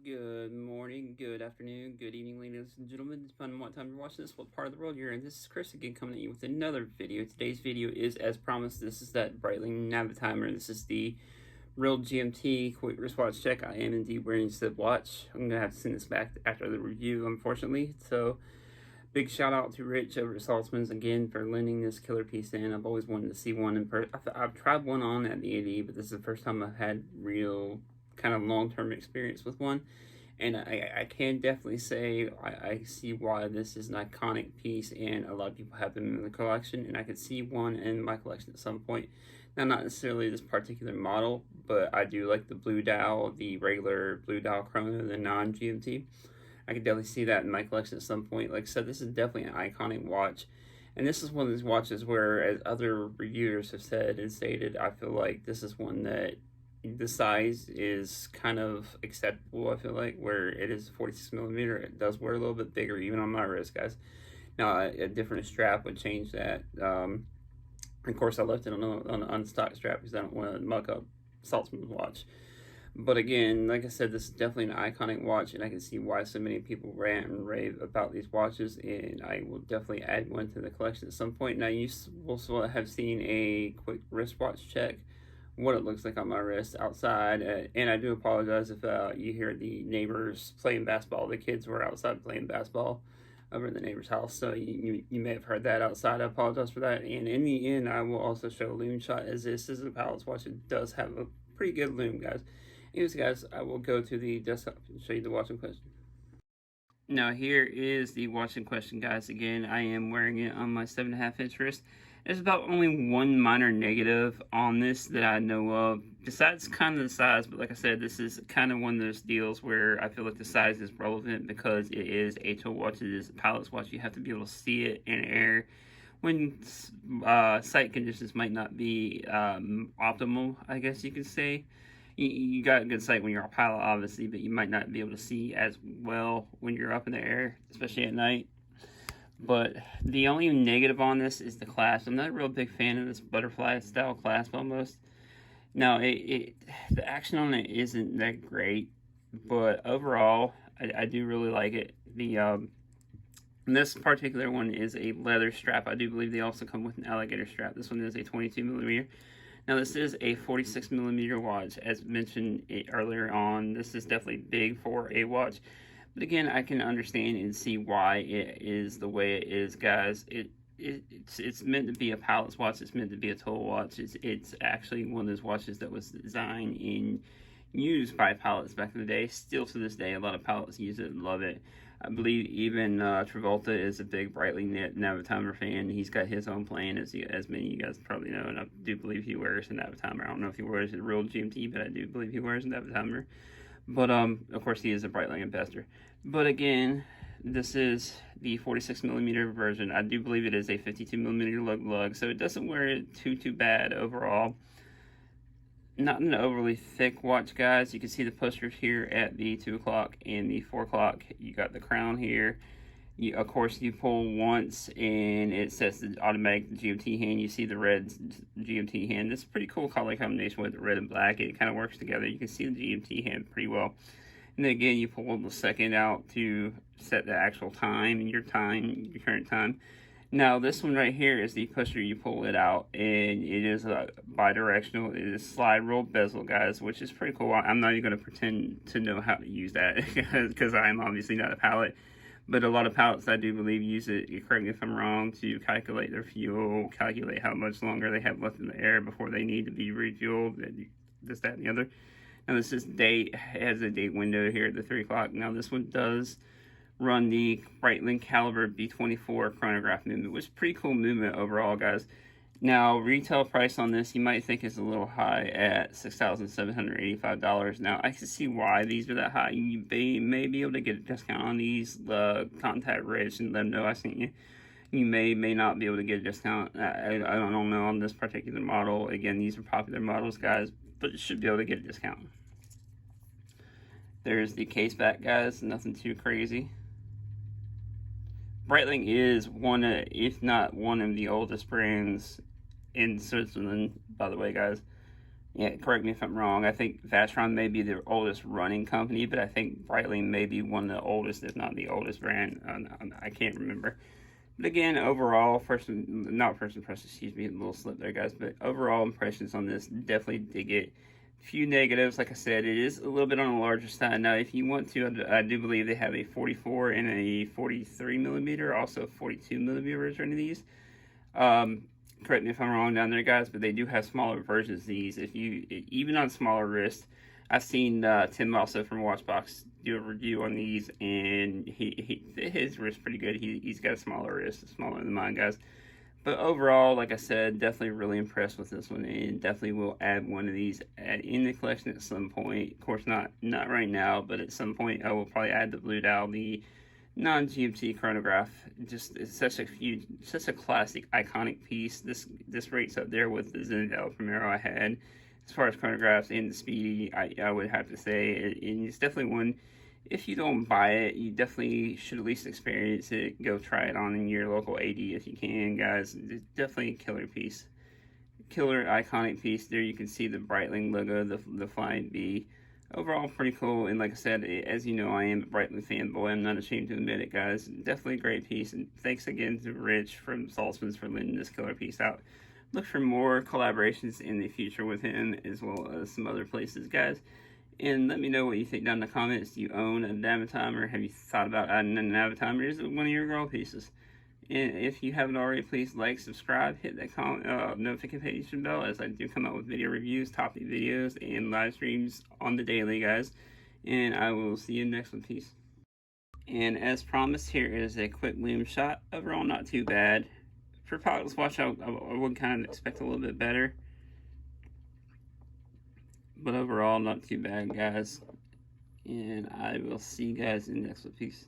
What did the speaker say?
Good morning, good afternoon, good evening, ladies and gentlemen. Depending on what time you're watching this, what part of the world you're in. This is Chris again coming at you with another video. Today's video is, as promised, this is that Breitling Navitimer. This is the real GMT quick wristwatch check. I am indeed wearing said watch. I'm going to have to send this back after the review, unfortunately. So, big shout out to Rich over at Saltzman's again for lending this killer piece in. I've always wanted to see one in person. I've tried one on at the AD, but this is the first time I've had real kind of long-term experience with one, and I can definitely say I see why this is an iconic piece, and a lot of people have them in the collection, and I could see one in my collection at some point. Now, not necessarily this particular model, but I do like the blue dial, the regular blue dial chrono, the non-GMT. I could definitely see that in my collection at some point. Like I said, this is definitely an iconic watch, and this is one of those watches where, as other reviewers have said and stated, I feel like this is one that the size is kind of acceptable. I feel like where it is 46 millimeter, it does wear a little bit bigger even on my wrist, guys. Now a different strap would change that. Of course, I left it on an unstock strap because I don't want to muck up Saltzman's watch. But again, like I said, this is definitely an iconic watch, and I can see why so many people rant and rave about these watches, and I will definitely add one to the collection at some point. Now, you also have seen a quick wristwatch check, what it looks like on my wrist outside, and I do apologize if you hear the neighbors playing basketball. The kids were outside playing basketball over in the neighbor's house, so you may have heard that outside. I apologize for that, and in the end, I will also show a loom shot, as this is a Palace watch. It does have a pretty good loom, guys. Anyways, guys, I will go to the desktop and show you the watch in question. Now, here is the watch in question, guys. Again, I am wearing it on my 7.5-inch wrist. There's about only one minor negative on this that I know of, besides kind of the size, but like I said, this is kind of one of those deals where I feel like the size is relevant because it is a toe watch, it is a Palace watch. You have to be able to see it in air when sight conditions might not be optimal, I guess you could say. You got a good sight when you're a pilot, obviously, but you might not be able to see as well when you're up in the air, especially at night. But the only negative on this is the clasp. I'm not a real big fan of this butterfly style clasp almost. Now, the action on it isn't that great, but overall, I do really like it. This particular one is a leather strap. I do believe they also come with an alligator strap. This one is a 22 millimeter. Now, this is a 46 millimeter watch. As mentioned earlier on, this is definitely big for a watch. But again, I can understand and see why it is the way it is, guys. It's meant to be a Palace watch. It's meant to be a total watch. It's actually one of those watches that was designed and used by pilots back in the day. Still to this day, a lot of pilots use it and love it. I believe even Travolta is a big Breitling Navitimer fan. He's got his own plane, as many of you guys probably know, and I do believe he wears a Navitimer. I don't know if he wears a real GMT, but I do believe he wears a Navitimer. But, of course, he is a Breitling ambassador. But, again, this is the 46 millimeter version. I do believe it is a 52 millimeter lug, so it doesn't wear it too bad overall. Not an overly thick watch, guys. You can see the posters here at the 2 o'clock and the 4 o'clock. You got the crown here. Of course, you pull once and it sets the automatic GMT hand. You see the red GMT hand. This is a pretty cool color combination with the red and black. It kind of works together. You can see the GMT hand pretty well. And then again, you pull the second out to set the actual time, your current time. Now, this one right here is the pusher. You pull it out, and it is bi-directional. It is slide rule bezel, guys, which is pretty cool. I'm not even going to pretend to know how to use that because I'm obviously not a pilot. But a lot of pilots, I do believe, use it, correct me if I'm wrong, to calculate their fuel, calculate how much longer they have left in the air before they need to be refueled, this, that, and the other. Now, this is date. It has a date window here at the 3 o'clock. Now, this one does run the Breitling Caliber B24 chronograph movement, which is pretty cool movement overall, guys. Now, retail price on this, you might think is a little high at $6,785. Now, I can see why these are that high. You may be able to get a discount on these. Contact Rich and let them know I sent you. You may not be able to get a discount. I don't know on this particular model. Again, these are popular models, guys, but you should be able to get a discount. There's the case back, guys. Nothing too crazy. Breitling is one, if not one of the oldest brands in Switzerland, by the way, guys. Yeah, correct me if I'm wrong. I think Vacheron may be the oldest running company, but I think Breitling may be one of the oldest, if not the oldest brand. I can't remember. But again, overall, not first impressions, excuse me, a little slip there, guys. But overall impressions on this, definitely dig it. Few negatives, like I said, it is a little bit on the larger side. Now, if you want to, I do believe they have a 44 and a 43 millimeter, also 42 millimeter version of these. Correct me if I'm wrong down there, guys, but they do have smaller versions of these. If you, even on smaller wrists, I've seen Tim also from Watchbox do a review on these, and his wrist pretty good. He's got a smaller wrist, smaller than mine, guys. But overall, like I said, definitely really impressed with this one, and definitely will add one of these in the collection at some point. Of course, not right now, but at some point I will probably add the Blue Dial, the non-GMT chronograph. Just it's such a classic, iconic piece. This rates up there with the Zenithal Primero I had as far as chronographs and the Speedy. I would have to say, and it's definitely one. If you don't buy it, you definitely should at least experience it. Go try it on in your local AD if you can, guys. It's definitely a killer piece, killer iconic piece. There you can see the Breitling logo, the flying bee. Overall, pretty cool, and like I said, as you know, I am a Breitling fanboy. I'm not ashamed to admit it, guys. Definitely a great piece, and thanks again to Rich from Saltzman's for lending this killer piece out. Look for more collaborations in the future with him, as well as some other places, guys. And let me know what you think down in the comments. Do you own a Navitimer? Have you thought about adding a Navitimer? Is it one of your girl pieces? And if you haven't already, please like, subscribe, hit that notification bell, as I do come out with video reviews, topic videos, and live streams on the daily, guys. And I will see you next one. Peace. And as promised, here is a quick loom shot. Overall, not too bad. For Pockets Watch, I would kind of expect a little bit better. But overall, not too bad, guys. And I will see you guys in the next one. Peace.